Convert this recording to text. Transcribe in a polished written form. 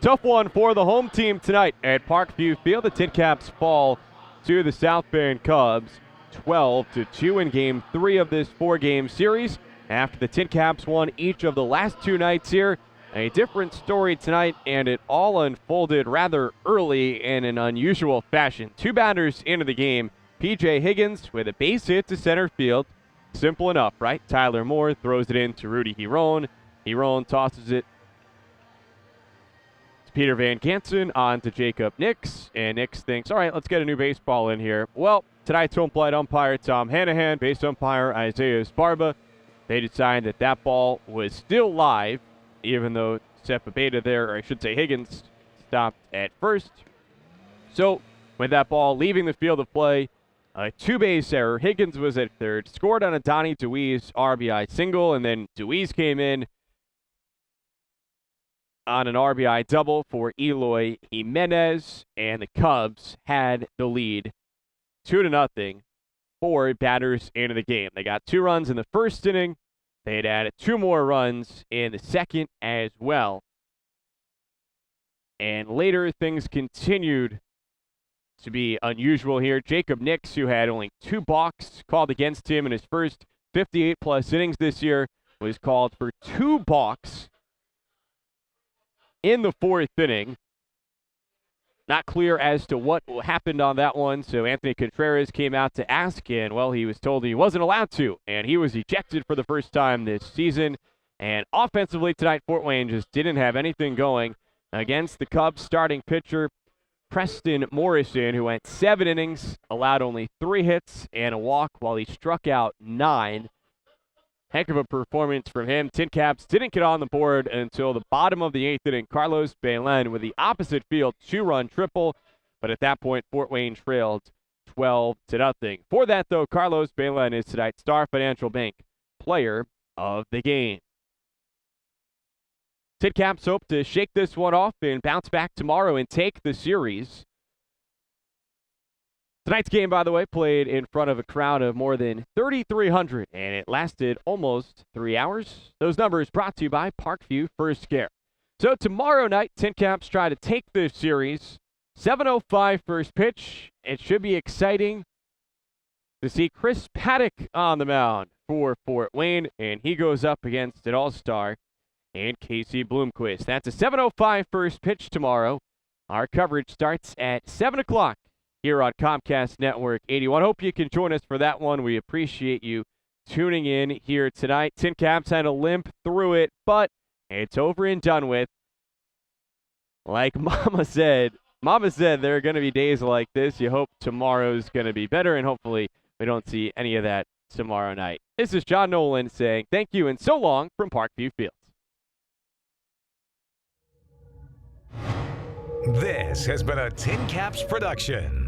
Tough one for the home team tonight at Parkview Field. The TinCaps fall to the South Bend Cubs 12-2 in Game 3 of this 4-game series. After the TinCaps won each of the last 2 nights here, a different story tonight, and it all unfolded rather early in an unusual fashion. 2 batters into the game, P.J. Higgins with a base hit to center field. Simple enough, right? Tyler Moore throws it in to Rudy Giron. Giron tosses it Peter Van Gansen on to Jacob Nix, and Nix thinks, all right, let's get a new baseball in here. Well, tonight's home plate umpire, Tom Hanahan, base umpire, Isaiah Sparba, they decide that that ball was still live, even though Sepabeta there, or I should say Higgins, stopped at first. So, with that ball leaving the field of play, a 2-base error. Higgins was at third, scored on a Donnie DeWeese RBI single, and then DeWeese came in on an RBI double for Eloy Jimenez, and the Cubs had the lead 2-0, 4 batters into the game. They got 2 runs in the first inning. They had added 2 more runs in the second as well. And later, things continued to be unusual here. Jacob Nix, who had only 2 balks called against him in his first 58-plus innings this year, was called for 2 balks in the 4th inning. Not clear as to what happened on that one, so Anthony Contreras came out to ask, and, well, he was told he wasn't allowed to, and he was ejected for the first time this season. And offensively tonight, Fort Wayne just didn't have anything going against the Cubs starting pitcher, Preston Morrison, who went 7 innings, allowed only 3 hits and a walk while he struck out 9. Heck of a performance from him. TinCaps didn't get on the board until the bottom of the 8th inning. Carlos Belen with the opposite field 2-run triple, but at that point, Fort Wayne trailed 12-0. For that, though, Carlos Belen is tonight's Star Financial Bank Player of the Game. TinCaps hope to shake this one off and bounce back tomorrow and take the series. Tonight's game, by the way, played in front of a crowd of more than 3,300, and it lasted almost 3 hours. Those numbers brought to you by Parkview First Care. So tomorrow night, TinCaps try to take this series. 7:05 first pitch. It should be exciting to see Chris Paddock on the mound for Fort Wayne, and he goes up against an all-star and Casey Bloomquist. That's a 7:05 first pitch tomorrow. Our coverage starts at 7 o'clock here on Comcast Network 81. Hope you can join us for that one. We appreciate you tuning in here tonight. TinCaps had a limp through it, but it's over and done with. Like Mama said there are going to be days like this. You hope tomorrow's going to be better, and hopefully we don't see any of that tomorrow night. This is John Nolan saying thank you and so long from Parkview Fields. This has been a TinCaps production.